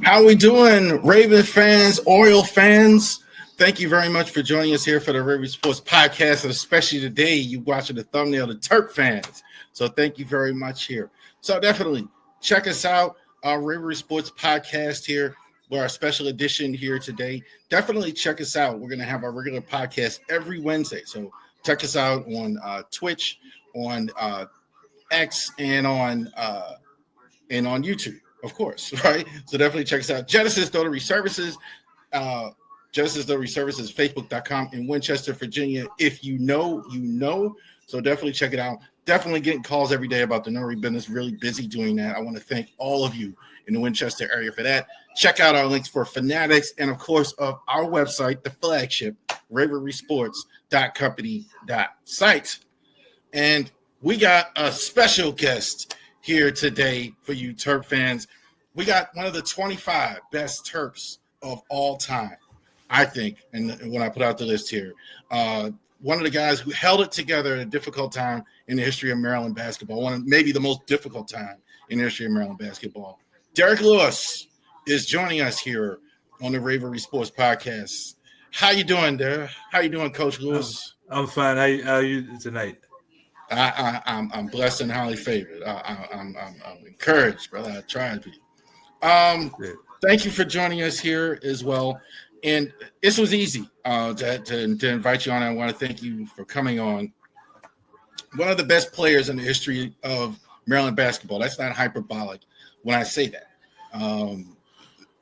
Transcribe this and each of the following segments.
How we doing, Raven fans, Oriole fans? Thank you very much for joining us here for the Raven Sports Podcast, and especially today, you watching the thumbnail, the Terp fans. So thank you very much here. So definitely check us out, our Raven Sports Podcast here. We're our special edition here today. Definitely check us out. We're going to have our regular podcast every Wednesday. So check us out on Twitch, on X, and on YouTube, of course, right? So definitely check us out. Genesis Notary Services, Genesis Notary Services, Facebook.com in Winchester, Virginia. If you know, you know. So definitely check it out. Definitely getting calls every day about the notary business. Really busy doing that. I want to thank all of you in the Winchester area for that. Check out our links for Fanatics and, of course, of our website, the flagship, ravorisports.company.site. And we got a special guest here today for you Terp fans. We got one of the 25 best Terps of all time, I think, and when I put out the list here. One of the guys who held it together at a difficult time in the history of Maryland basketball, maybe the most difficult time in the history of Maryland basketball. Derrick Lewis is joining us here on the Raven Sports Podcast. How you doing, Derrick? How you doing, Coach Lewis? I'm fine. How are you tonight? I'm blessed and highly favored. I'm encouraged, brother. I try to be. Thank you for joining us here as well. And this was easy to invite you on. I want to thank you for coming on. One of the best players in the history of Maryland basketball. That's not hyperbolic when I say that.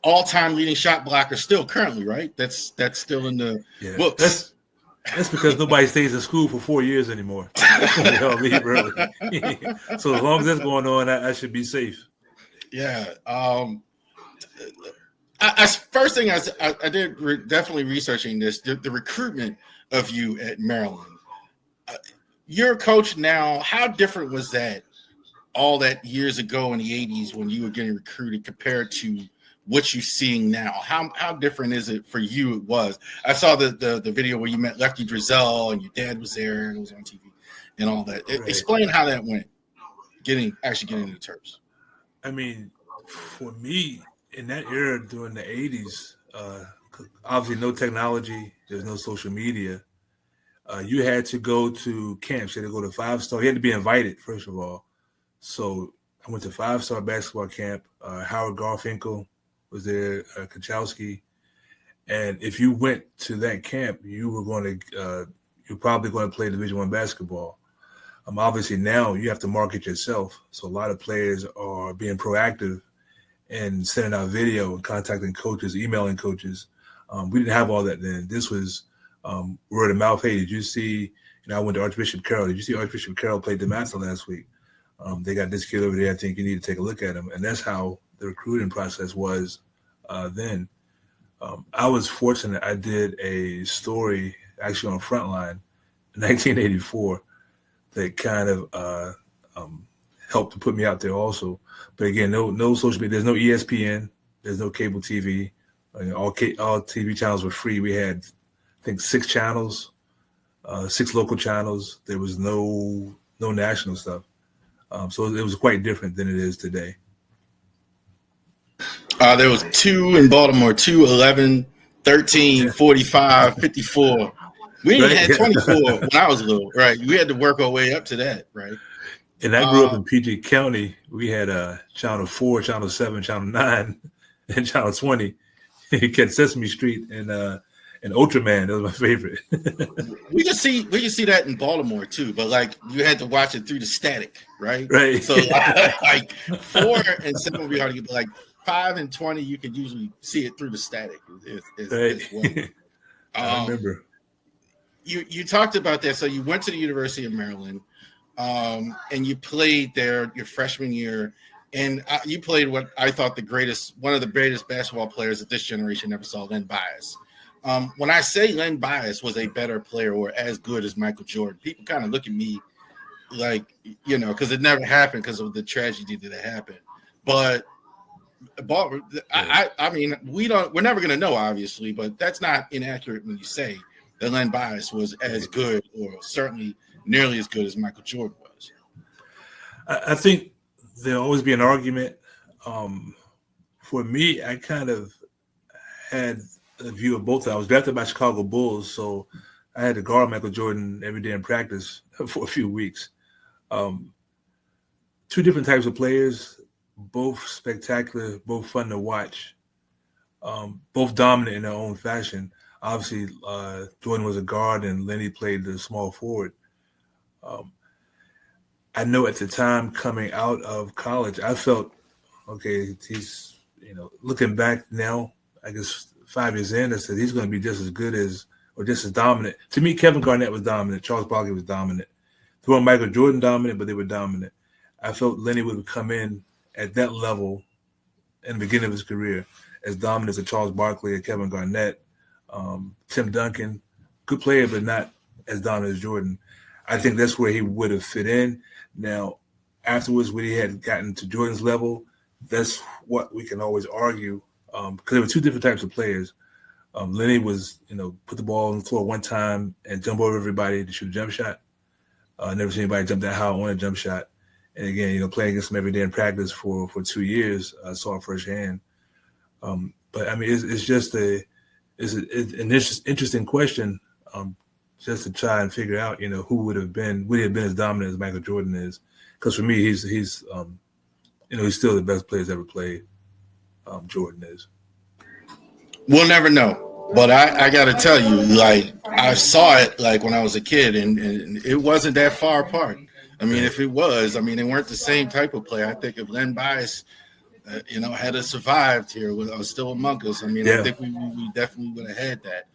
All-time leading shot blocker still currently, right? That's still in the books. That's because nobody stays in school for 4 years anymore. They all leave early. So as long as that's going on, I should be safe. Yeah. First thing I did definitely researching this, the recruitment of you at Maryland. You're a coach now. How different was that all that years ago in the 80s when you were getting recruited compared to what you're seeing now? How different is it for you? It was. I saw the video where you met Lefty Drizel and your dad was there and it was on TV and all that. Right. Explain how that went, getting into the Terps. I mean, for me, in that era during the 80s, obviously no technology, there's no social media. You had to go to camps. You had to go to 5-star. You had to be invited, first of all. So I went to 5-star basketball camp. Howard Garfinkel was there, Kachowski. And if you went to that camp, you're probably going to play Division I basketball. Obviously now you have to market yourself. So a lot of players are being proactive and sending out video and contacting coaches, emailing coaches. We didn't have all that then. This was word of mouth. Hey, did you see, I went to Archbishop Carroll. Did you see Archbishop Carroll play DeMassa last week? They got this kid over there. I think you need to take a look at him. And that's how the recruiting process was then. I was fortunate. I did a story actually on Frontline in 1984 that kind of helped to put me out there also. But again, no social media. There's no ESPN. There's no cable TV. All TV channels were free. We had, I think, 6 channels, 6 local channels. There was no national stuff. So it was quite different than it is today. There was 2 in Baltimore, 2, 11, 13, 45, 54. We even had 24 when I was little, right? We had to work our way up to that, right? And I grew up in PG County. We had Channel 4, Channel 7, Channel 9, and Channel 20. You catch Sesame Street and Ultraman. That was my favorite. we can see that in Baltimore too, but like you had to watch it through the static, right? Right. So like 4 and 7 would be hard to get, but like 5 and 20, you could usually see it through the static. As well. I remember. You talked about that. So you went to the University of Maryland, and you played there your freshman year, and you played what I thought one of the greatest basketball players that this generation ever saw, Len Bias. When I say Len Bias was a better player or as good as Michael Jordan, people kind of look at me like, because it never happened because of the tragedy that happened. But I mean, we're never going to know, obviously, but that's not inaccurate when you say that Len Bias was as good or certainly nearly as good as Michael Jordan was. I think there'll always be an argument for For me, I kind of had a view of both. I was drafted by Chicago Bulls, so I had to guard Michael Jordan every day in practice for a few weeks. Two different types of players, both spectacular, both fun to watch, both dominant in their own fashion. Obviously, Jordan was a guard and Lenny played the small forward. I know at the time coming out of college, I felt, okay, he's, looking back now, I guess 5 years in, I said he's going to be just as good as, or just as dominant. To me, Kevin Garnett was dominant. Charles Barkley was dominant. Throwing Michael Jordan dominant, but they were dominant. I felt Lenny would come in at that level in the beginning of his career as dominant as Charles Barkley and Kevin Garnett, Tim Duncan, good player, but not as dominant as Jordan. I think that's where he would have fit in. Now, afterwards, when he had gotten to Jordan's level, that's what we can always argue, because there were two different types of players. Lenny was, put the ball on the floor one time and jump over everybody to shoot a jump shot. Never seen anybody jump that high on a jump shot. And again, playing against him every day in practice for 2 years, I saw it firsthand. But I mean, it's just an interesting question, just to try and figure out, who would he have been as dominant as Michael Jordan is? Because for me, he's still the best player ever played. Jordan is. We'll never know, but I got to tell you, like, I saw it like when I was a kid, and it wasn't that far apart. I mean, if it was, they weren't the same type of player. I think if Len Bias, had survived here, was still among us, I think we definitely would have had that.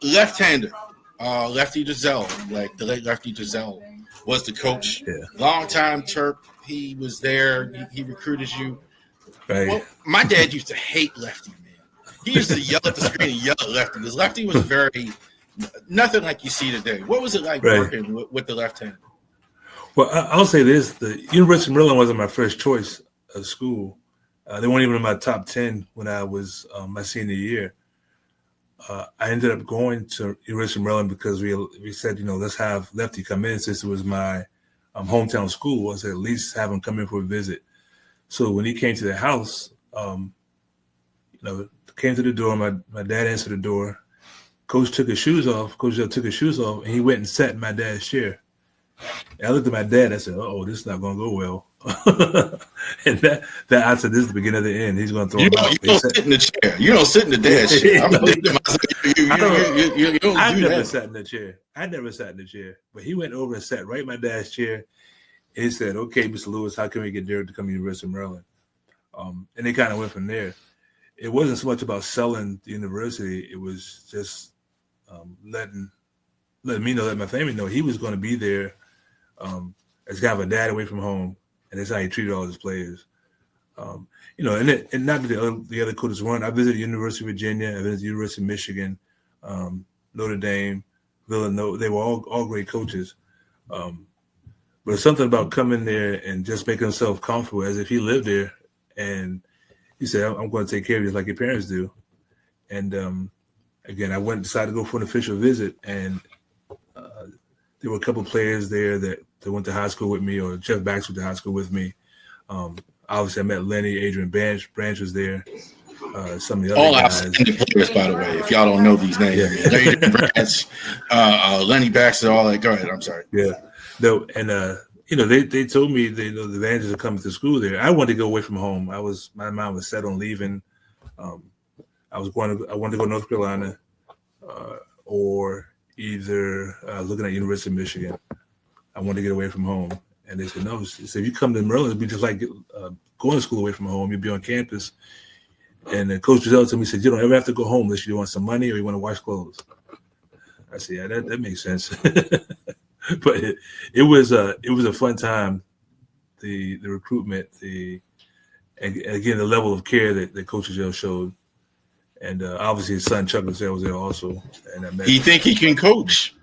Left-hander, Lefty Driesell, like the late Lefty Driesell, was the coach. Yeah. Long-time Terp. He was there. He recruited you. Right. Well, my dad used to hate Lefty, man. He used to yell at the screen and yell at Lefty because Lefty was nothing like you see today. What was it like working with the left-hander? Well, I'll say this. The University of Maryland wasn't my first choice of school. They weren't even in my top 10 when I was my senior year. I ended up going to University of Maryland because we said, let's have Lefty come in since it was my hometown school. I said, at least have him come in for a visit. So when he came to the house, came to the door, my dad answered the door. Coach took his shoes off. Coach took his shoes off, and he went and sat in my dad's chair. And I looked at my dad. I said, "Uh-oh, this is not going to go well." And that I said, "This is the beginning of the end. He's going to throw him out." You don't sit in the chair. You don't sit in the dad's chair. I never sat in the chair. I never sat in the chair. But he went over and sat right in my dad's chair. And he said, "Okay, Mr. Lewis, how can we get Derrick to come to University of Maryland?" And they kind of went from there. It wasn't so much about selling the university. It was just letting me know, let my family know he was going to be there as kind of a dad away from home, and that's how he treated all his players. And not that the other coaches weren't. I visited University of Virginia. I visited University of Michigan, Notre Dame, Villanova. They were all great coaches. But it's something about coming there and just making himself comfortable as if he lived there. And he said, "I'm going to take care of you like your parents do." And again, I decided to go for an official visit, and there were a couple of players there that went to high school with me, or Jeff Baxter went to high school with me. Obviously, I met Lenny, Adrian Branch was there. Some of the other all guys. outstanding players, by the way. If y'all don't know these names, Adrian Branch, Lenny Baxter, all that. Go ahead. I'm sorry. Yeah. No, and they told me the advantages of coming to school there. I wanted to go away from home. My mind was set on leaving. I wanted to go to North Carolina, or either looking at University of Michigan. I wanted to get away from home. And they said, no. So if you come to Maryland, it'd be just like going to school away from home. You'd be on campus. And then Coach Driesell told me, he said, you don't ever have to go home unless you want some money or you want to wash clothes. I said, yeah, that makes sense. But it was a fun time. The recruitment, and again, the level of care that Coach Driesell showed. And obviously his son Chuck was there also. And I met he think he can coach.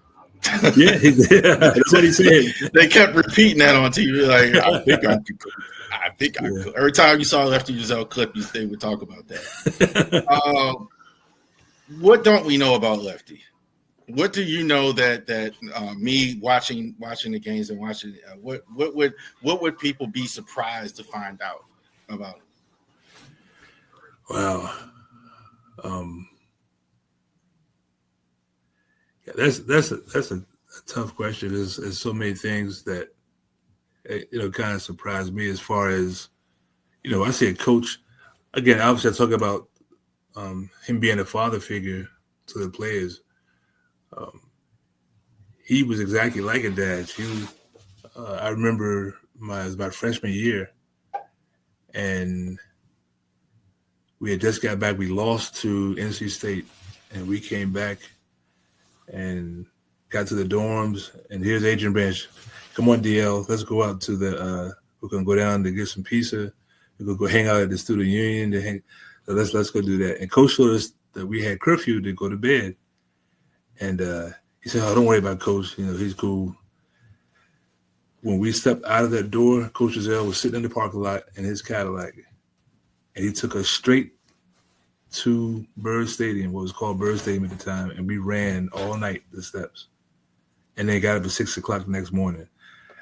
Yeah, that's what he said. They kept repeating that on TV. Like, I think I could coach. I think I could. Every time you saw a Lefty Driesell clip, they would talk about that. What don't we know about Lefty? What do you know that me watching the games and watching what would people be surprised to find out about him? Wow. Yeah, that's a tough question. There's so many things that kind of surprised me as far as I see a coach again. Obviously, I talk about him being a father figure to the players. Um, he was exactly like a dad. I remember my freshman year, and we had just got back. We lost to NC State, and we came back and got to the dorms. And here's Adrian Branch. Come on, DL. Let's go out to the. We're gonna go down to get some pizza. We're gonna go hang out at the student union. So let's go do that. And Coach told us that we had curfew to go to bed. And he said, "Oh, don't worry about Coach. He's cool." When we stepped out of that door, Coach Giselle was sitting in the parking lot in his Cadillac, and he took us straight to Bird Stadium, what was called Bird Stadium at the time, and we ran all night the steps. And then got up at 6 o'clock the next morning.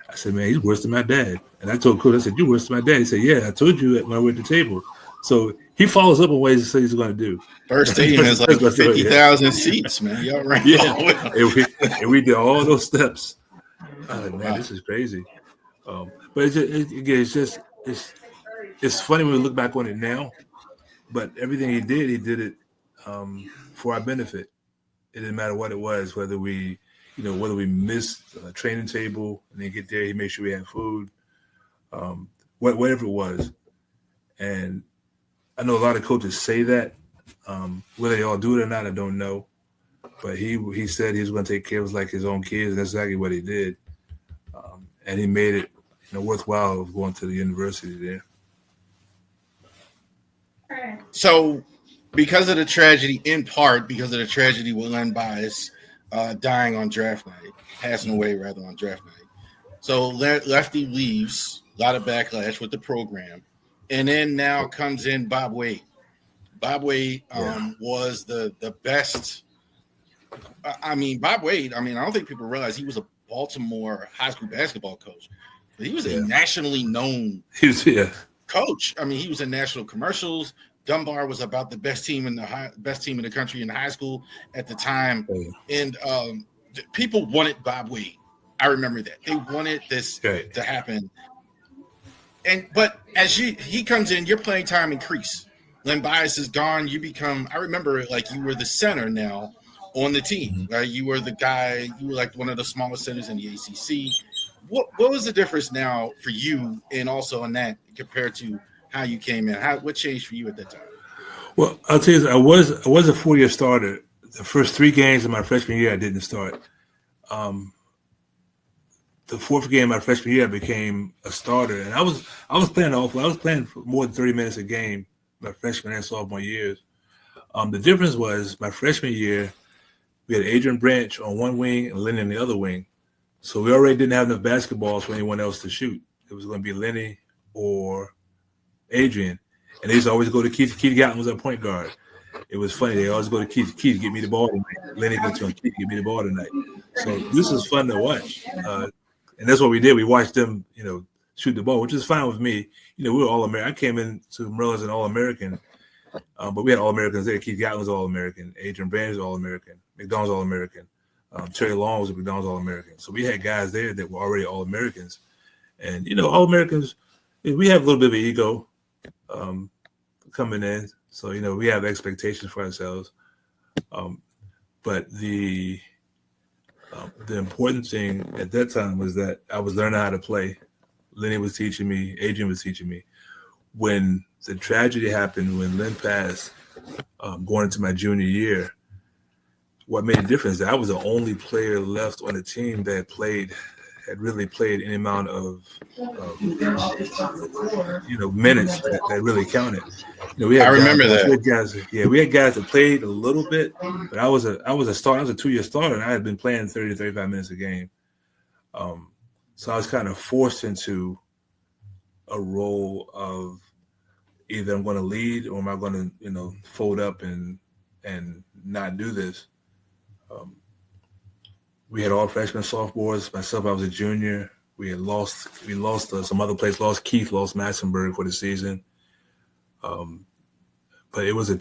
I said, "Man, he's worse than my dad." And I told Coach, I said, "You're worse than my dad." He said, "Yeah, I told you when I went to the table." So he follows up on what he said he's going to do. Bird Stadium has like 50,000 seats, man. Y'all ran yeah. and we did all those steps. Man, this is crazy. But it's funny when we look back on it now. But everything he did it for our benefit. It didn't matter what it was, whether we missed a training table and then get there, he made sure we had food, whatever it was. And I know a lot of coaches say that. Whether they all do it or not, I don't know. But he said he was going to take care of his own kids, and that's exactly what he did. And he made it worthwhile of going to the university there. So, because of the tragedy, in part because of the tragedy with Len Bias dying on draft night, passing away rather on draft night. So Lefty leaves, a lot of backlash with the program, and then now comes in Bob Wade. Bob Wade was the best. Bob Wade. I don't think people realize he was a Baltimore high school basketball coach. But he was a nationally known coach. He was in national commercials. Dunbar was about the best team in the country in high school at the time, and people wanted Bob Wade. I remember that they wanted this to happen. But as he comes in, your playing time increased. Len Bias is gone. You become. I remember you were the center now on the team. Mm-hmm. Right? You were the guy. You were like one of the smallest centers in the ACC. What was the difference now for you, and also in that compared to how you came in? What changed for you at that time? Well, I'll tell you, I was a 4-year starter. The first 3 games of my freshman year, I didn't start. The 4th game of my freshman year, I became a starter, and I was playing awful. I was playing for more than 30 minutes a game my freshman and sophomore years. The difference was my freshman year, we had Adrian Branch on one wing and Lenny on the other wing. So we already didn't have enough basketballs for anyone else to shoot. It was going to be Lenny or Adrian. And they used to always go to Keith. Keith Gatlin was our point guard. It was funny. They always go to Keith. Keith, get me the ball tonight. Lenny go to him. Keith, get me the ball tonight. So this is fun to watch. And that's what we did. We watched them, shoot the ball, which is fine with me. We were All-American. I came into Maryland as an All-American. But we had All-Americans there. Keith Gatlin was All-American. Adrian Branch was All-American. McDonald's All-American. Terry Long was a McDonald's All-American. So we had guys there that were already All-Americans. And, All-Americans, we have a little bit of an ego coming in. So, we have expectations for ourselves. But the important thing at that time was that I was learning how to play. Lenny was teaching me. Adrian was teaching me. When the tragedy happened, when Len passed, going into my junior year, what made a difference is that I was the only player left on the team that had really played any amount of minutes that really counted. We had I remember that. We had guys that played a little bit, but I was a starter. I was a 2-year starter, and I had been playing 30 to 35 minutes a game. So I was kind of forced into a role of either I'm going to lead or am I going to fold up and not do this. We had all freshmen, sophomores. Myself, I was a junior. We lost some other players. Lost Keith, lost Massenberg for the season. but it was a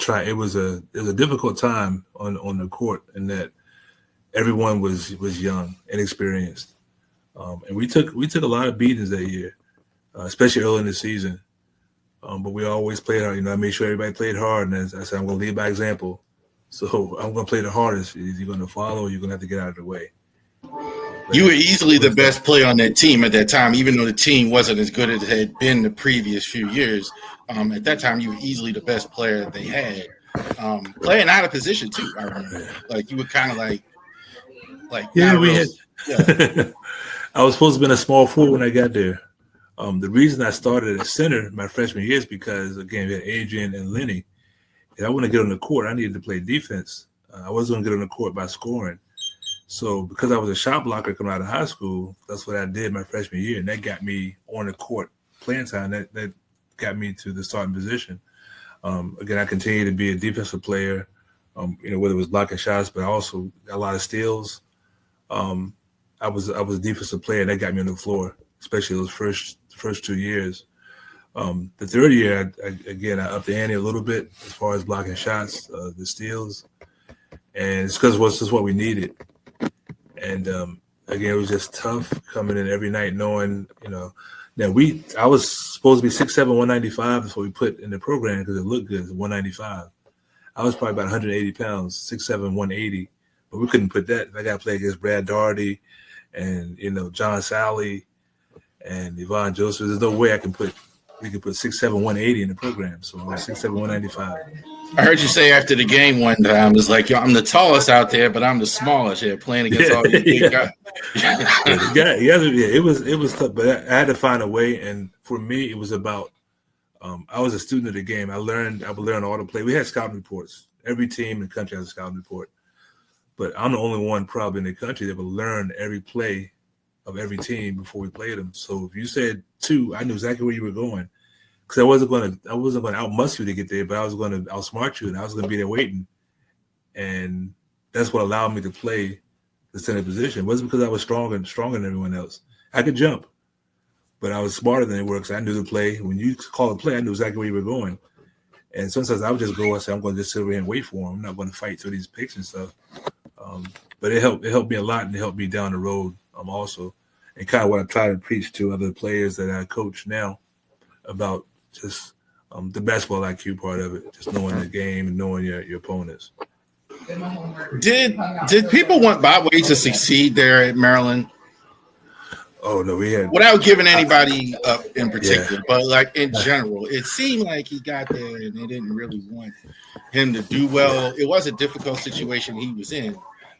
difficult time on the court, in that everyone was young, inexperienced, and we took a lot of beatings that year, especially early in the season. But we always played hard. I made sure everybody played hard, and as I said, I'm going to lead by example. So I'm going to play the hardest. You're going to follow, or you're going to have to get out of the way. You were easily the best player on that team at that time, even though the team wasn't as good as it had been the previous few years. At that time, you were easily the best player that they had. Playing out of position too, I remember. Like you were kind of like yeah, we had. Yeah. I was supposed to be in a small forward when I got there. The reason I started at center my freshman year is because, again, we had Adrian and Lenny. And I want to get on the court. I needed to play defense. I wasn't going to get on the court by scoring. So because I was a shot blocker coming out of high school, that's what I did my freshman year, and that got me on the court playing time. That got me to the starting position. Again, I continued to be a defensive player, whether it was blocking shots, but also a lot of steals. I was a defensive player, and that got me on the floor, especially those first 2 years. The third year, I upped the ante a little bit as far as blocking shots, the steals, and it's because it was just what we needed. And again, it was just tough coming in every night, knowing, that I was supposed to be 6'7", 195. That's what we put in the program because it looked good, 195. I was probably about 180 pounds, 6'7", 180, but we couldn't put that. I got to play against Brad Daugherty and John Sally and Yvonne Joseph. There's no way we could put 6'7", 180 in the program. So I was 6'7", 195. I heard you say after the game one time, it's like, I'm the tallest out there, but I'm the smallest here playing against all these big guys. It was tough, but I had to find a way. And for me, it was about I was a student of the game. I would learn all the play. We had scouting reports. Every team in the country has a scouting report. But I'm the only one probably in the country that would learn every play of every team before we played them. So if you said 2, I knew exactly where you were going. Because I wasn't going to outmuscle you to get there, but I was going to outsmart you, and I was going to be there waiting. And that's what allowed me to play the center position. It wasn't because I was stronger than everyone else. I could jump, but I was smarter than they were because I knew the play. When you call a play, I knew exactly where you were going. And sometimes I would just go and say, I'm going to just sit over here and wait for him. I'm not going to fight through these picks and stuff. But it helped me a lot, and it helped me down the road also. And kind of what I try to preach to other players that I coach now about just the basketball IQ part of it, just knowing the game and knowing your opponents. Did people want Bob Wade to succeed there at Maryland? Oh no, we had, without giving anybody up in particular, but like in general, it seemed like he got there and they didn't really want him to do well. It was a difficult situation he was in,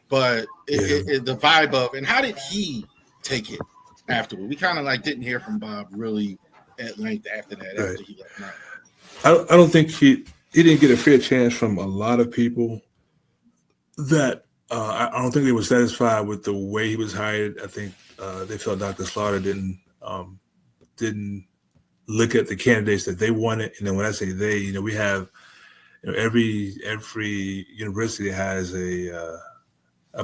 but the vibe of, and how did he take it afterward? We kind of like didn't hear from Bob really at length after that. After he left Maryland. I don't think he didn't get a fair chance from a lot of people that I don't think they were satisfied with the way he was hired. I think they felt Dr. Slaughter didn't look at the candidates that they wanted. And then when I say they, we have, every university has a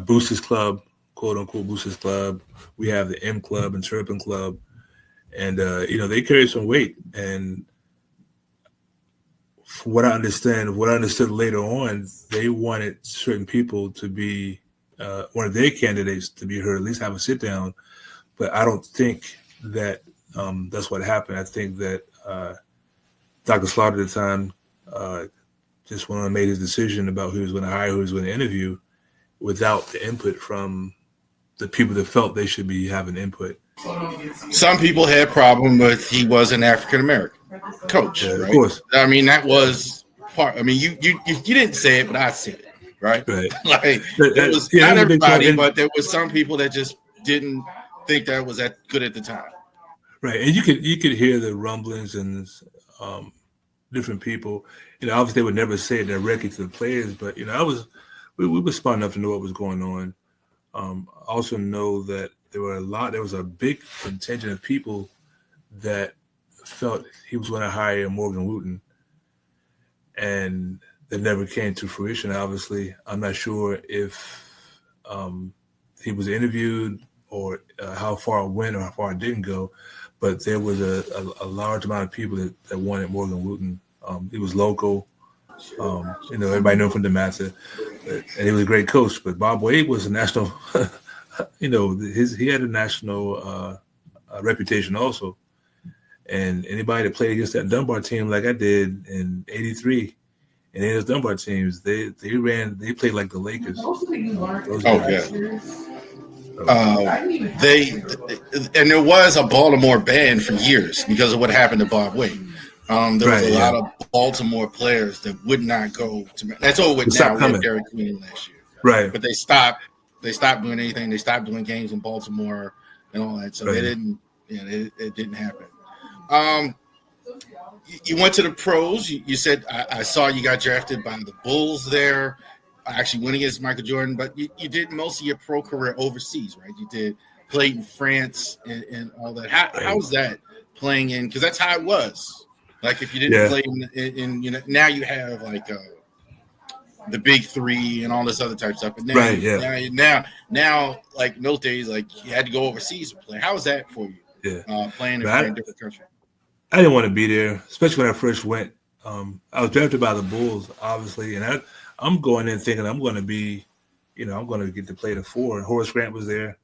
boosters club, quote unquote boosters club. We have the M Club and Turpin Club, and they carry some weight. And from what I understood later on, they wanted certain people to be one of their candidates to be heard, at least have a sit down. But I don't think that that's what happened. I think that Dr. Slaughter at the time just went on and made his decision about who he was going to hire, who he was going to interview, without the input from the people that felt they should be having input. Some people had problem with he was an African American coach, right? Of course. I mean, that was part. I mean, you didn't say it, but I said it, right? Right. Like it was not everybody, but there was some people that just didn't think that was that good at the time. Right, and you could hear the rumblings and different people. Obviously they would never say it directly to the players, but we were smart enough to know what was going on. Also know that there was a big contingent of people that felt he was going to hire Morgan Wooten, and that never came to fruition. Obviously, I'm not sure if he was interviewed or how far it went or how far it didn't go, but there was a large amount of people that wanted Morgan Wooten. He was local. Everybody knew him from the Massa, and he was a great coach. But Bob Wade was a national, he had a national reputation also. And anybody that played against that Dunbar team like I did in '83, and those Dunbar teams, they played like the Lakers. And there was a Baltimore ban for years because of what happened to Bob Wade. There was a lot of Baltimore players that would not go to. That's over with now. We had Derrick Lewis last year, right? But they stopped doing anything. They stopped doing games in Baltimore and all that. So they didn't. It didn't happen. You went to the pros. You said I saw you got drafted by the Bulls there. I actually went against Michael Jordan, but you did most of your pro career overseas, right? You played in France and all that. How was that playing in? Because that's how it was. Like if you didn't play in now you have like the big three and all this other type of stuff. But now like in those days, like you had to go overseas to play. How was that for you? Yeah, playing in a different country. I didn't want to be there, especially when I first went. I was drafted by the Bulls, obviously, and I'm going in thinking I'm going to be, I'm going to get to play the 4. And Horace Grant was there.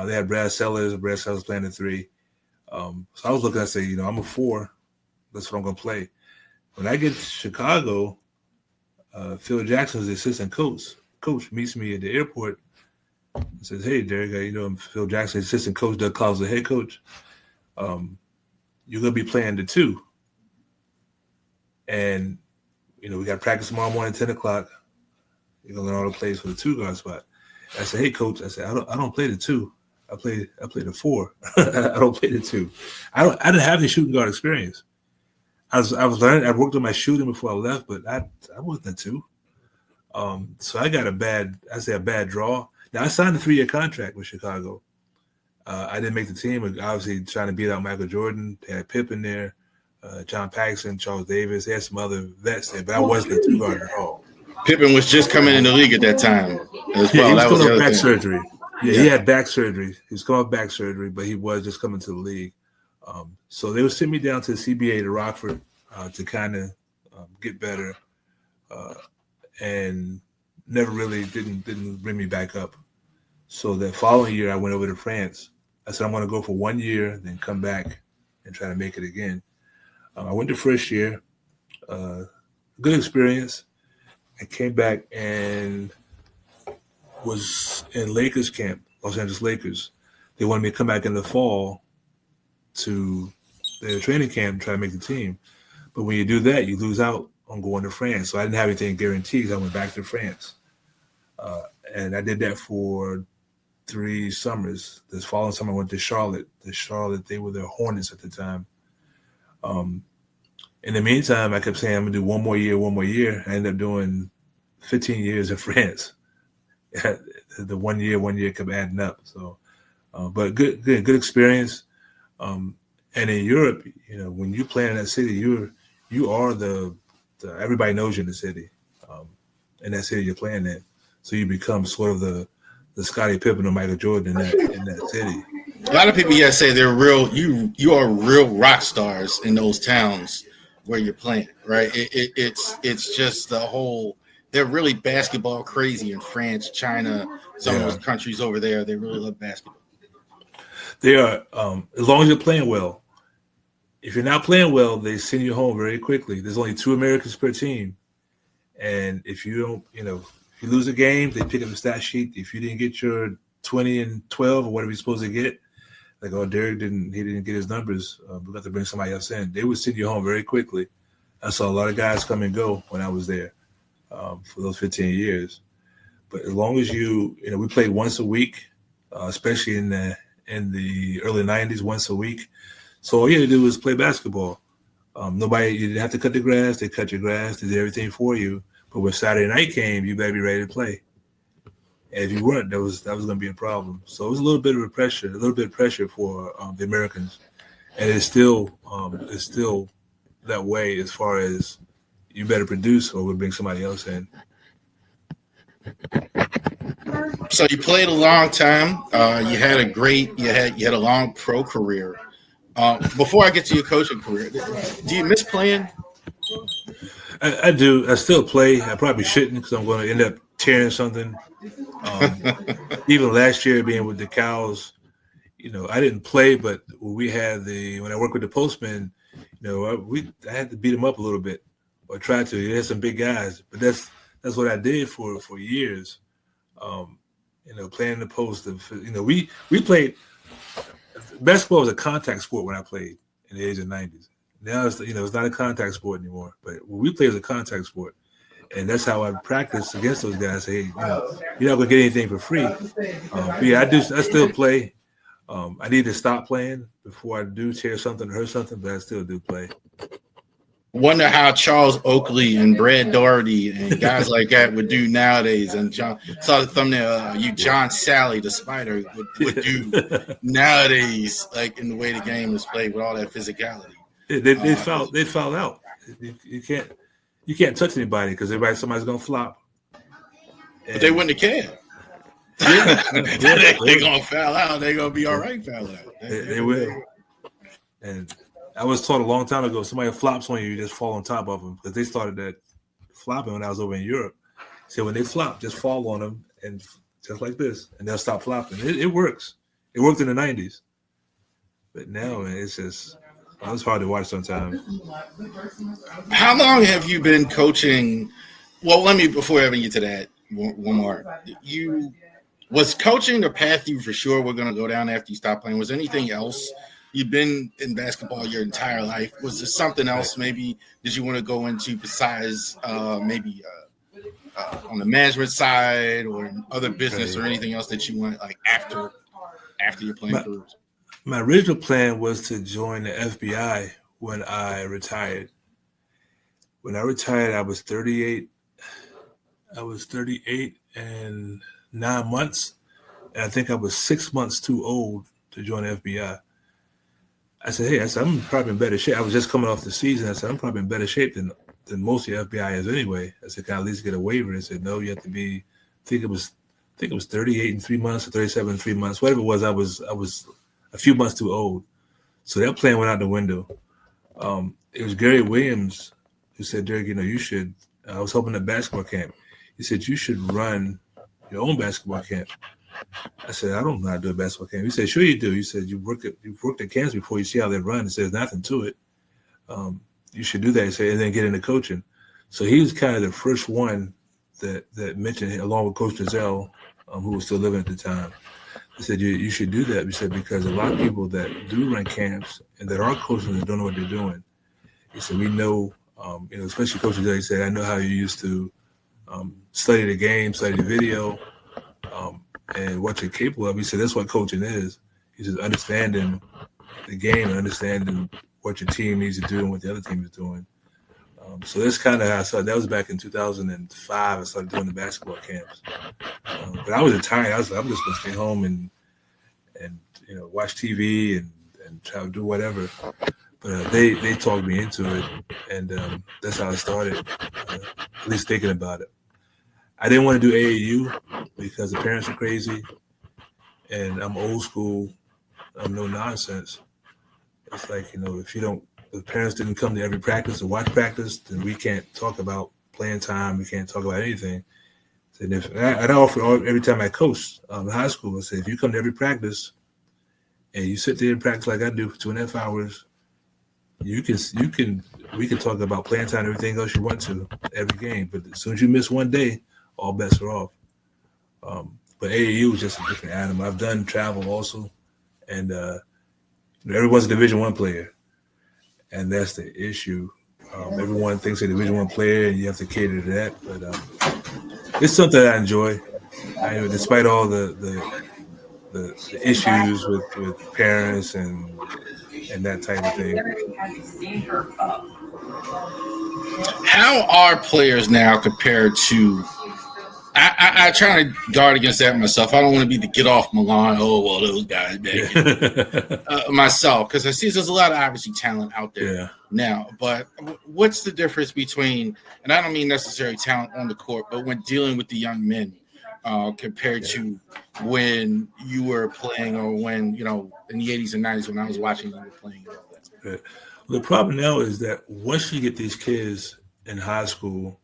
They had Brad Sellers. Brad Sellers playing the 3. So I was looking. I say, I'm a 4. That's what I'm going to play. When I get to Chicago, Phil Jackson was the assistant coach. Coach meets me at the airport and says, "Hey, Derrick, I'm Phil Jackson, assistant coach. Doug Klaus, the head coach. You're going to be playing the 2. And, we got practice tomorrow morning, 10 o'clock. You're going to learn all the plays for the 2 guard spot." I said, "Hey, coach," I said, I don't play the 2. I play the 4. I don't play the 2. I didn't have any shooting guard experience. I was learning. I worked on my shooting before I left, but I wasn't a 2. So I got a bad draw. Now I signed a 3-year contract with Chicago. I didn't make the team. Obviously, trying to beat out Michael Jordan. They had Pippen there, John Paxson, Charles Davis. They had some other vets there, but I wasn't a 2 guard at all. Pippen was just coming in the league at that time as well. He was coming off back surgery. He had back surgery. He was coming off back surgery, but he was just coming to the league. So they would send me down to the CBA to Rockford to kind of get better, and never really didn't bring me back up. So the following year, I went over to France. I said, I'm going to go for 1 year, then come back and try to make it again. I went the first year, good experience. I came back and was in Lakers camp, Los Angeles Lakers. They wanted me to come back in the fall to their training camp and try to make the team. But when you do that, you lose out on going to France. So I didn't have anything guaranteed because I went back to France. And I did that for 3 summers. This following summer, I went to Charlotte. They were the Hornets at the time. In the meantime, I kept saying, I'm going to do one more year. I ended up doing 15 years in France. The 1 year kept adding up. So, but good experience. And in Europe, when you play in that city, you are the everybody knows you in the city, in that city you're playing in. So you become sort of the Scottie Pippen or Michael Jordan in that city. A lot of people say they're real. You are real rock stars in those towns where you're playing, right? It's just the whole. They're really basketball crazy in France, China, some of those countries over there. They really love basketball. They are, as long as you're playing well. If you're not playing well, they send you home very quickly. There's only 2 Americans per team, and if you don't, if you lose a game, they pick up the stat sheet. If you didn't get your 20 and 12 or whatever you're supposed to get, like, oh, Derrick didn't get his numbers. We got to bring somebody else in. They would send you home very quickly. I saw a lot of guys come and go when I was there for those 15 years. But as long as we played once a week, especially in the early 90s, once a week. So all you had to do was play basketball. You didn't have to cut the grass. They cut your grass. They did everything for you. But when Saturday night came, you better be ready to play. And if you weren't, that was going to be a problem. So it was a little bit of pressure for the Americans, and it's still that way as far as you better produce or we'll bring somebody else in. So you played a long time. You had a long pro career. Before I get to your coaching career, do you miss playing? I do. I still play. I probably shouldn't because I'm going to end up tearing something. Even last year, being with the Cows, I didn't play, but when I worked with the Postmen, I had to beat them up a little bit or try to. They had some big guys, but that's what I did for years. Playing the post. We played. Basketball was a contact sport when I played in the 80s and 90s. Now it's not a contact sport anymore. But when we played, it was a contact sport, and that's how I practiced against those guys. Hey, you're not gonna get anything for free. But yeah, I still play. I need to stop playing before I do tear something or hurt something, but I still do play. Wonder how Charles Oakley and Brad Doherty and guys like that would do nowadays. And John saw the thumbnail. John Sally, the Spider, would do nowadays, like in the way the game is played with all that physicality. They foul out. You can't touch anybody because somebody's gonna flop. But they wouldn't have cared. They're gonna foul out. They're gonna be all right foul out. They will. And I was taught a long time ago, somebody flops on you, you just fall on top of them because they started that flopping when I was over in Europe. So when they flop, just fall on them and just like this, and they'll stop flopping. It works. It worked in the 90s. But now, man, it's hard to watch sometimes. How long have you been coaching? Well, before I even get to that, one more. Was coaching the path you for sure were going to go down after you stopped playing? Was anything else? You've been in basketball your entire life. Was there something else maybe that you want to go into besides maybe on the management side or other business or anything else that you want like after you're playing career? My original plan was to join the FBI when I retired. When I retired, I was 38. I was 38 and 9 months, and I think I was 6 months too old to join the FBI. I said, I'm probably in better shape. I was just coming off the season. I said, I'm probably in better shape than most of the FBI is anyway. I said, can I at least get a waiver? They said, no, you have to be. I think it was 38 and 3 months or 37 and 3 months, whatever it was. I was a few months too old, so that plan went out the window. It was Gary Williams who said, Derrick, you should. I was helping at basketball camp. He said, you should run your own basketball camp. I said, I don't know how to do a basketball camp. He said, sure you do. He said, you've worked at camps before. You see how they run. He said, there's nothing to it. You should do that. He said, and then get into coaching. So he was kind of the first one that mentioned it, along with Coach Giselle, who was still living at the time. He said, you should do that. He said, because a lot of people that do run camps and that are coaching that don't know what they're doing. He said, we know, especially Coach Giselle, he said, I know how you used to study the game, study the video, and what you're capable of. He said, that's what coaching is. He says, understanding the game and understanding what your team needs to do and what the other team is doing. So that's kind of how I started. That was back in 2005. I started doing the basketball camps. But I was retired. I'm just going to stay home and watch TV and try to do whatever. But they talked me into it, and that's how I started, at least thinking about it. I didn't want to do AAU because the parents are crazy, and I'm old school. I'm no nonsense. It's like, if the parents didn't come to every practice or watch practice, then we can't talk about playing time. We can't talk about anything. And I'd offer every time I coached in high school, I said, if you come to every practice and you sit there and practice like I do for 2.5 hours, we can talk about playing time and everything else you want to every game. But as soon as you miss one day, all bets are off. But AAU is just a different animal. I've done travel also, and everyone's a Division I player, and that's the issue. Everyone thinks they're a Division I player, and you have to cater to that. But it's something I enjoy. Despite all the issues with parents and that type of thing. How are players now compared to? I try to guard against that myself. I don't want to be the get off my line. Oh, well, those guys back myself, because I see there's a lot of obviously talent out there now. But what's the difference between, and I don't mean necessarily talent on the court, but when dealing with the young men compared to when you were playing or when, in the 80s and 90s when I was watching you were playing? The problem now is that once you get these kids in high school,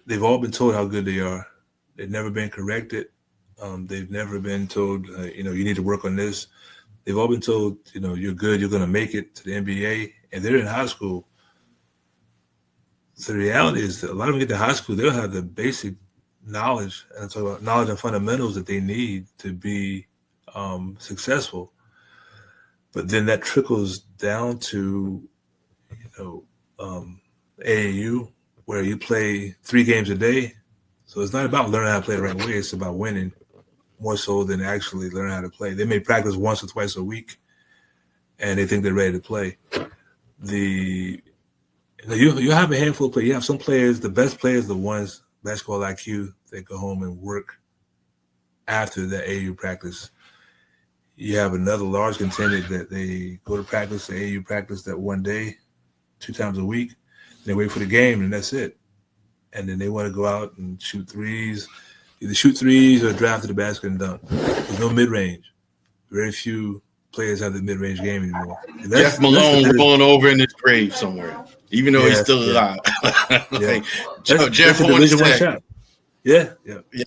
they've all been told how good they are. They've never been corrected. They've never been told, you need to work on this. They've all been told, you're good, you're going to make it to the NBA, and they're in high school. So the reality is that a lot of them get to high school, they'll have the basic knowledge, and talk about knowledge and fundamentals that they need to be successful. But then that trickles down to, AAU, where you play 3 games a day. So it's not about learning how to play the right way. It's about winning more so than actually learning how to play. They may practice once or twice a week, and they think they're ready to play. You have a handful of players. You have some players, the best players, the ones, basketball IQ, they go home and work after the AAU practice. You have another large contingent that they go to practice, the AAU practice that one day, 2 times a week. They wait for the game, and that's it. And then they want to go out and shoot threes, either shoot threes or drive to the basket and dunk. There's no mid-range. Very few players have the mid-range game anymore. Jeff Malone rolling over in his grave somewhere, even though he's still alive. Jeff a Division I shot. Yeah.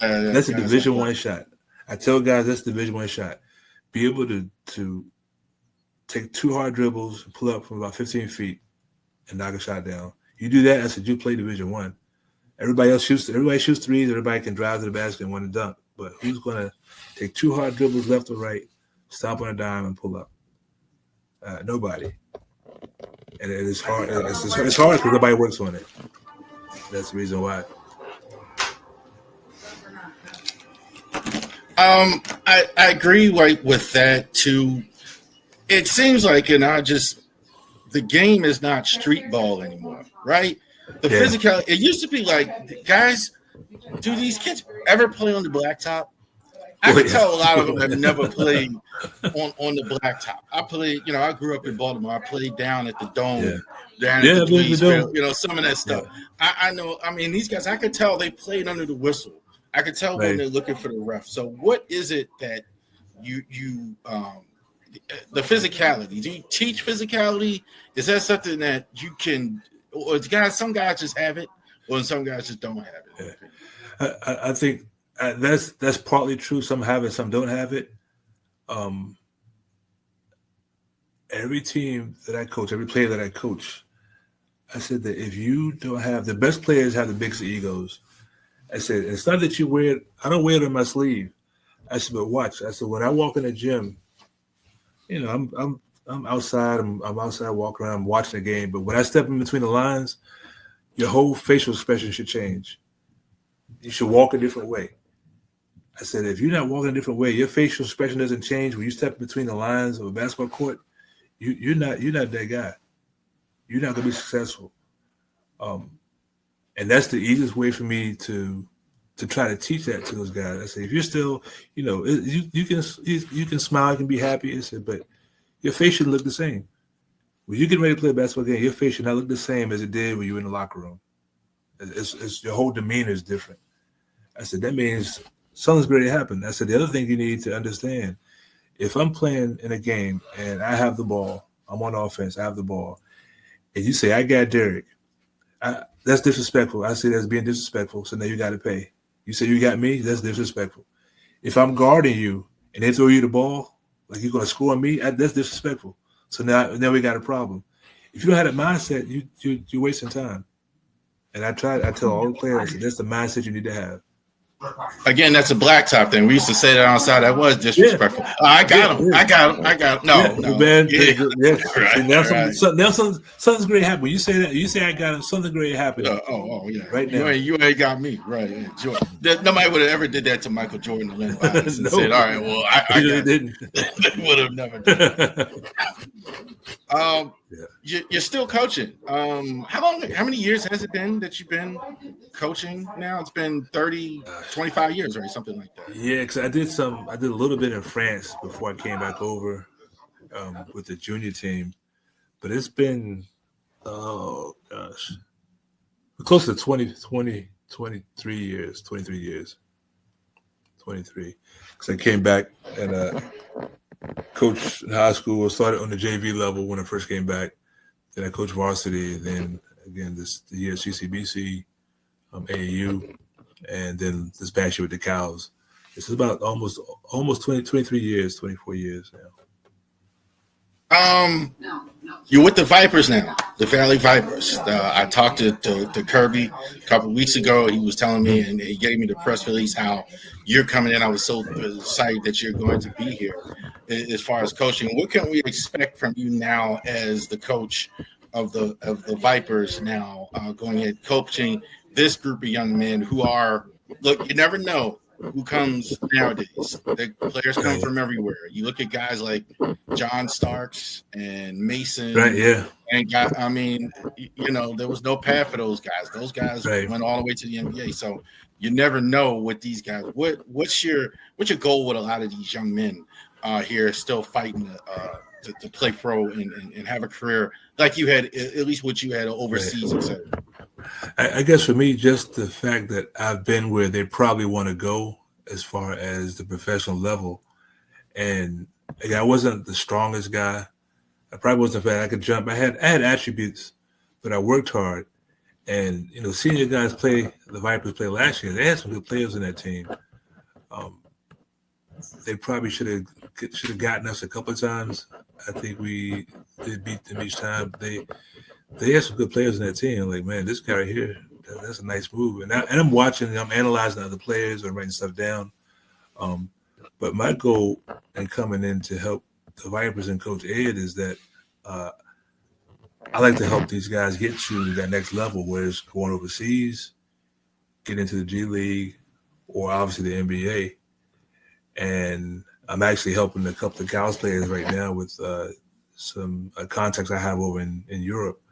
That's a guys, Division I shot. I tell guys that's the Division I shot. Be able to take 2 hard dribbles and pull up from about 15 feet and knock a shot down. You do that, I said you play Division I. Everybody shoots threes, everybody can drive to the basket and want to dunk. But who's gonna take 2 hard dribbles left or right, stop on a dime and pull up? Nobody. And it's hard. It's hard because nobody works on it. That's the reason why. I agree with that too. It seems like, the game is not street ball anymore, right? The physical. It used to be like, guys, do these kids ever play on the blacktop? I can tell a lot of them have never played on the blacktop. I played, I grew up in Baltimore. I played down at the Dome, down at the Dweez Field, some of that stuff. Yeah. I know. I mean, these guys, I could tell they played under the whistle. I could tell when they're looking for the ref. So what is it that you the physicality? Do you teach physicality? Is that something that you can, or some guys just have it, or some guys just don't have it? Yeah. I think that's partly true. Some have it, some don't have it. Every team that I coach, every player that I coach, I said that if you don't have, the best players have the biggest egos. I said, it's not that you wear it. I don't wear it on my sleeve. I said, but watch. I said, when I walk in the gym, I'm outside. I'm outside walking around, I'm watching the game. But when I step in between the lines, your whole facial expression should change. You should walk a different way. I said, if you're not walking a different way, your facial expression doesn't change when you step between the lines of a basketball court. You're not that guy. You're not going to be successful. And that's the easiest way for me to try to teach that to those guys. I say, if you're still, you can smile, you can be happy. I said, but your face should look the same. When you get ready to play a basketball game, your face should not look the same as it did when you were in the locker room. It's your whole demeanor is different. I said, that means something's going to happen. I said, the other thing you need to understand, if I'm playing in a game and I have the ball, I'm on offense, I have the ball, and you say, I got Derrick, that's disrespectful. I say that's being disrespectful, so now you got to pay. You say you got me, that's disrespectful. If I'm guarding you and they throw you the ball, like you're going to score on me, that's disrespectful. So now we got a problem. If you don't have that mindset, you're wasting time. And I tell all the players, that's the mindset you need to have. Again, that's a blacktop thing. We used to say that outside. That was disrespectful. Yeah. I got him. No. Man, right. Something's great happened. When you say that, you say I got him, something great happened. Yeah. Right now. You ain't got me. Right. Yeah. Nobody would have ever did that to Michael Jordan and said, all right, well, I didn't. They would have never done that. You're still coaching. How many years has it been that you've been coaching now? It's been 25 years, right? Something like that. Yeah, because I did a little bit in France before I came back over with the junior team. But it's been, close to 23 years. 23. Because I came back and coached in high school, started on the JV level when I first came back. Then I coached varsity, then again the year CCBC, AAU, and then this past year with the Cows. It's about almost 23 years, 24 years now. You're with the Vipers now, the Valley Vipers. I talked to Kirby a couple of weeks ago. He was telling me, and he gave me the press release, how you're coming in. I was so excited that you're going to be here. As far as coaching, what can we expect from you now as the coach of the Vipers now, going ahead coaching this group of young men who are, look, you never know who comes nowadays. The players come from everywhere. You look at guys like John Starks and Mason. Right, yeah. And I mean, there was no path for those guys. Those guys went all the way to the NBA. So you never know what these guys. What's your goal with a lot of these young men here still fighting to play pro and have a career like you had, at least what you had overseas, etc. I guess for me, just the fact that I've been where they probably want to go as far as the professional level. And again, I wasn't the strongest guy. I probably wasn't fast. I could jump. I had attributes, but I worked hard. And, seeing the guys play, the Vipers play last year, they had some good players in that team. They probably should have gotten us a couple of times. I think we did beat them each time. They had some good players in that team. Like, man, this guy right here, that's a nice move. And I'm watching, I'm analyzing other players and writing stuff down. But my goal in coming in to help the Vipers and Coach Ed is that I like to help these guys get to that next level, where it's going overseas, get into the G League, or obviously the NBA. And I'm actually helping a couple of Cows players right now with some contacts I have over in Europe.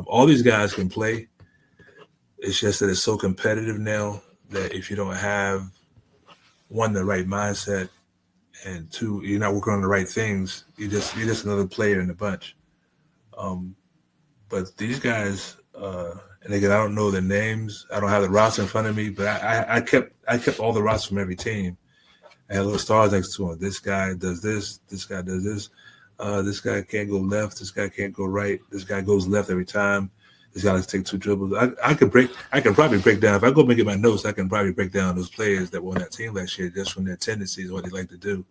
All these guys can play. It's just that it's so competitive now that if you don't have, one, the right mindset, and two, you're not working on the right things, you're just another player in the bunch. But these guys, and again, I don't know their names. I don't have the roster in front of me, but I kept all the rosters from every team. I had little stars next to him. This guy does this. This guy does this. This guy can't go left. This guy can't go right. This guy goes left every time. This guy likes to take 2 dribbles. I can probably break down. If I go and get my notes, I can probably break down those players that were on that team last year just from their tendencies, what they like to do.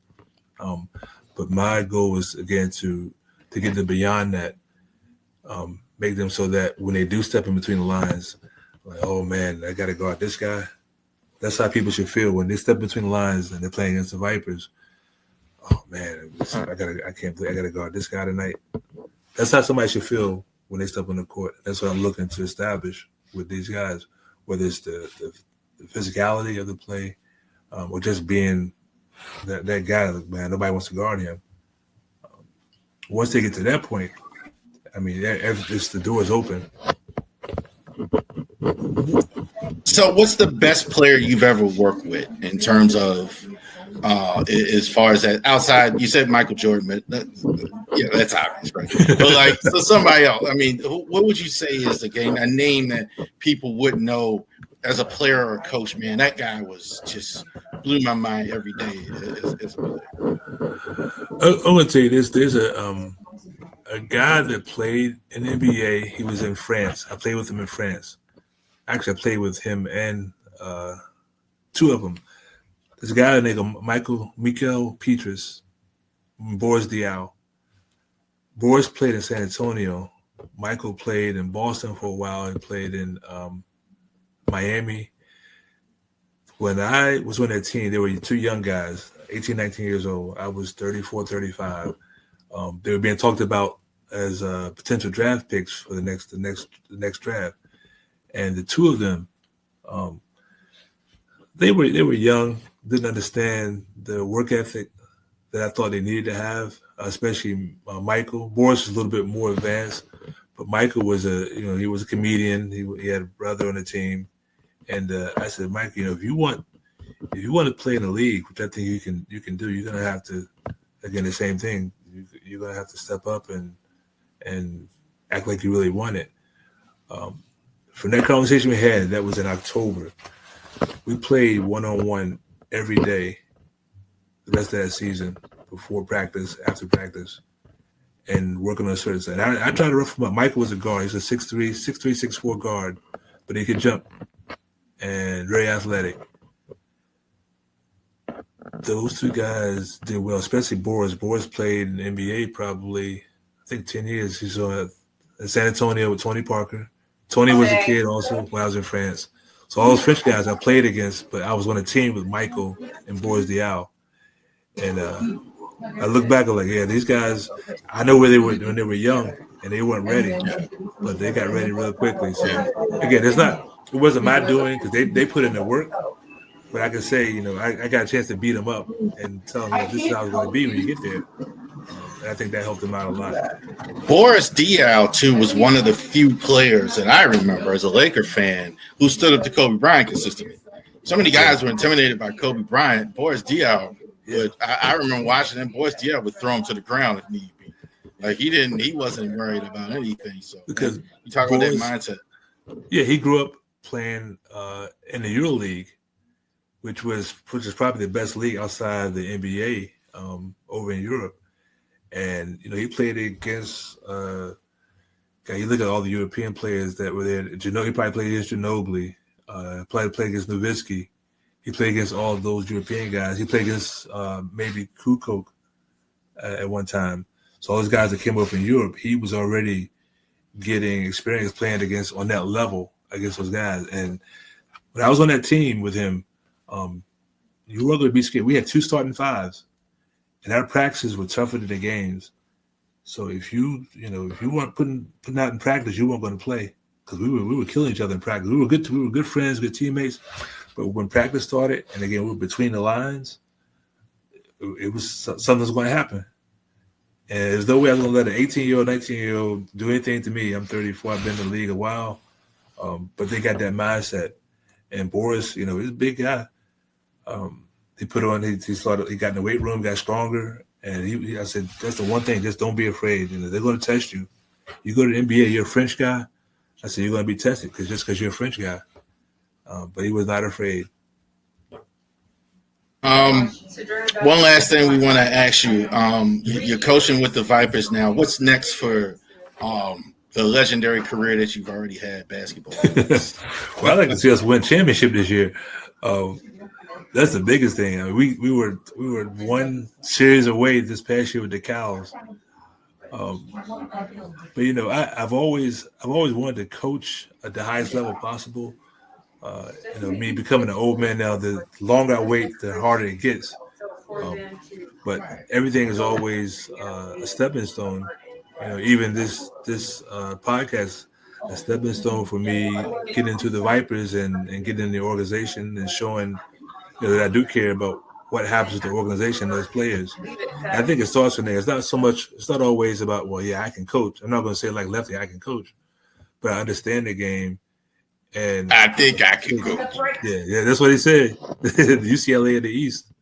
But my goal is, again, to get them beyond that, make them so that when they do step in between the lines, like, oh, man, I got to guard this guy. That's how people should feel when they step between the lines and they're playing against the Vipers. Oh, man, I can't believe I got to guard this guy tonight. That's how somebody should feel when they step on the court. That's what I'm looking to establish with these guys, whether it's the physicality of the play or just being that guy, like, man, nobody wants to guard him. Once they get to that point, I mean, the door is open. So what's the best player you've ever worked with in terms of as far as that outside? You said Michael Jordan, but that's obvious, right? But so somebody else. I mean, what would you say is a name that people wouldn't know as a player or a coach? Man, that guy was just blew my mind every day as a player. I'm going to tell you this. There's a guy that played in the NBA. He was in France. I played with him in France. Actually, I played with him and 2 of them. There's a guy named Mikel Petrus, Boris Diaw. Boris played in San Antonio. Michael played in Boston for a while and played in Miami. When I was on that team, there were 2 young guys, 18, 19 years old. I was 34, 35. They were being talked about as potential draft picks for the next draft. And the 2 of them, they were young, didn't understand the work ethic that I thought they needed to have, especially Michael. Boris was a little bit more advanced, but Michael was he was a comedian. He had a brother on the team, and I said, Mike, if you want to play in the league, which I think you can do, you're gonna have to, again, the same thing. You're gonna have to step up and act like you really want it. From that conversation we had, that was in October. We played one-on-one every day the rest of that season, before practice, after practice. and working on a certain side. I tried to rough him up. Michael was a guard. He's a 6'3", 6'4" guard, but he could jump and very athletic. Those two guys did well, especially Boris. Boris played in the NBA probably, I think, 10 years. He's in San Antonio with Tony Parker. Tony was a kid also when I was in France. So all those French guys I played against, but I was on a team with Michael and Boris Diaw. And I look back, I'm like, yeah, these guys, I know where they were when they were young and they weren't ready, but they got ready real quickly. So again, it wasn't my doing because they put in the work. But I can say, I got a chance to beat them up and tell them, this is how it's going to be when you get there. And I think that helped them out a lot. Boris Diaw, too, was one of the few players that I remember as a Laker fan who stood up to Kobe Bryant consistently. So many guys were intimidated by Kobe Bryant. Boris Diaw, I remember watching him. Boris Diaw would throw him to the ground if need be. Like he wasn't worried about anything. So because you talk about that mindset. Yeah, he grew up playing in the EuroLeague, which is probably the best league outside the NBA over in Europe. And, he played against, you look at all the European players that were there. He probably played against Ginobili, played against Nowitzki. He played against all of those European guys. He played against maybe Kukoc at one time. So all those guys that came up in Europe, he was already getting experience playing on that level against those guys. And when I was on that team with him, you were going to be scared. We had 2 starting fives, and our practices were tougher than the games. So if you weren't putting out in practice, you weren't going to play because we were killing each other in practice. We were good friends, good teammates. But when practice started, and again, we were between the lines, it was something was going to happen. And there's no way I was going to let an 18-year-old, 19-year-old do anything to me. I'm 34. I've been in the league a while. But they got that mindset. And Boris, he's a big guy. He put on, he got in the weight room, got stronger. And I said, that's the one thing, just don't be afraid. They're going to test you. You go to the NBA, you're a French guy. I said, you're going to be tested because you're a French guy. But he was not afraid. One last thing we want to ask you. You're coaching with the Vipers now. What's next for the legendary career that you've already had basketball? Well, I'd like to see us win championship this year. That's the biggest thing. I mean, we were one series away this past year with the Cows. But I've always wanted to coach at the highest level possible. Me becoming an old man now, the longer I wait, the harder it gets. But everything is always a stepping stone. Even this podcast, a stepping stone for me getting into the Vipers and getting in the organization and showing that I do care about what happens to the organization, those players. And I think it starts from there. It's not always about, I can coach. I'm not going to say like Lefty, I can coach, but I understand the game. And I think I can coach. Yeah, that's what he said. UCLA in the East.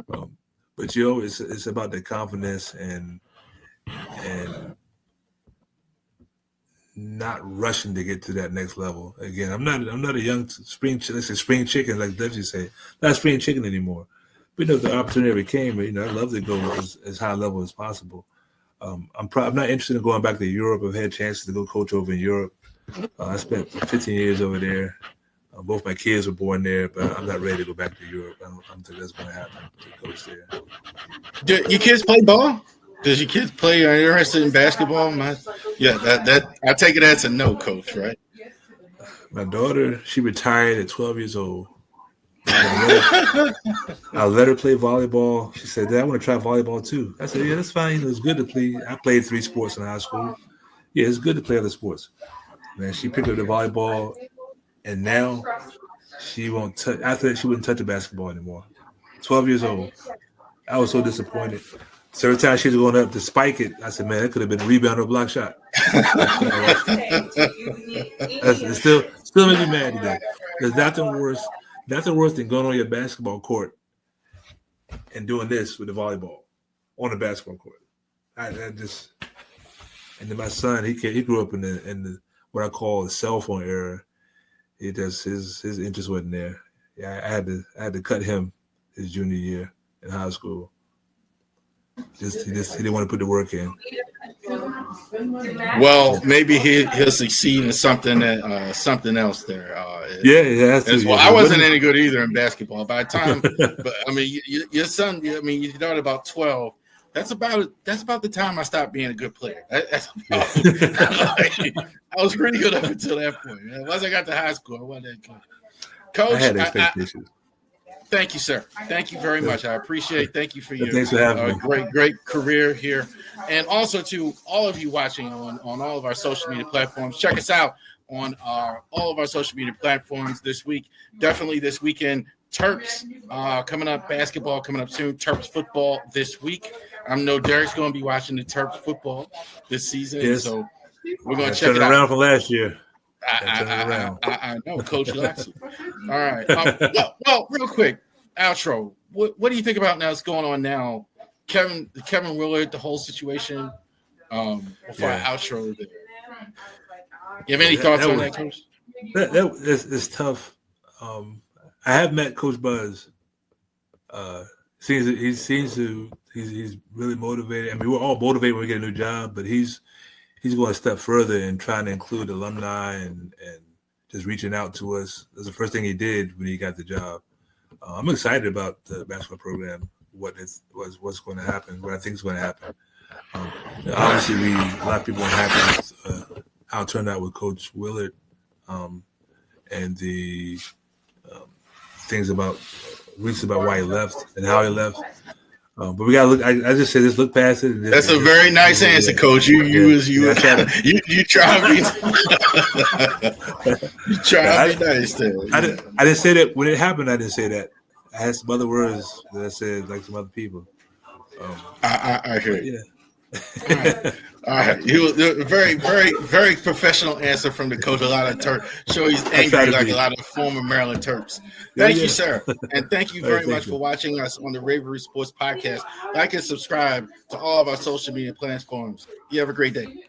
But it's about the confidence and not rushing to get to that next level. Again, I'm not a young spring chicken like Lefty say. Not spring chicken anymore. But if the opportunity ever came, I'd love to go as high level as possible. I'm not interested in going back to Europe. I've had chances to go coach over in Europe. I spent 15 years over there. Both my kids were born there, but I'm not ready to go back to Europe. I don't think that's going to happen to coach there. Do your kids play ball? Does your kids play? Are you interested in basketball? Yeah, that I take it as a no, coach, right? My daughter, she retired at 12 years old. I let her play volleyball. She said, Dad, I want to try volleyball too. I said, yeah, that's fine. It's good to play. I played 3 sports in high school. Yeah, it's good to play other sports. Man, she picked up the volleyball, and now she won't touch. After that, she wouldn't touch the basketball anymore. 12 years old. I was so disappointed. So every time she was going up to spike it, I said, man, that could have been a rebound or a block shot. It still made me mad today. There's nothing worse than going on your basketball court and doing this with the volleyball on the basketball court. And then my son, he grew up in the what I call the cell phone era. His interest wasn't there. Yeah, I had to cut him his junior year in high school. He didn't want to put the work in. Well, maybe he'll succeed in something else there. That's well. I wasn't any good either in basketball by the time, but I mean, your son. I mean, you started about 12. That's about the time I stopped being a good player. I was pretty good up until that point. Once I got to high school, I wasn't that good. Coach, I had expectations. Thank you, sir. Thank you very much. I appreciate. Thank you for your thanks for having me. Great career here, and also to all of you watching on all of our social media platforms. Check us out on all of our social media platforms this week. Definitely this weekend. Terps coming up. Basketball coming up soon. Terps football this week. I know Derrick's going to be watching the Terps football this season, yes. So we're going to check it out. Around from last year. I know, Coach likes it. All right. Well, real quick, outro. What do you think about now? What's going on now? Kevin Willard, the whole situation. Before I outro there. You have any thoughts on that, Coach? It's tough. I have met Coach Buzz. He's really motivated. I mean, we're all motivated when we get a new job, but he's going a step further in trying to include alumni and just reaching out to us. That's the first thing he did when he got the job. I'm excited about the basketball program, what's going to happen, what I think is going to happen. Obviously, a lot of people are happy with how it turned out with Coach Willard and the things about why he left and how he left. But we gotta look. I just said, look past it. That's a very nice answer, Coach. You try to be nice there. I didn't say that when it happened. I didn't say that. I had some other words that I said like some other people. I hear it. Yeah. All right. You a very, very, very professional answer from the coach. A lot of Terps. Sure, he's angry like a lot of former Maryland Terps. Thank you, sir. And thank you very much for watching us on the Ravery Sports Podcast. Like and subscribe to all of our social media platforms. You have a great day.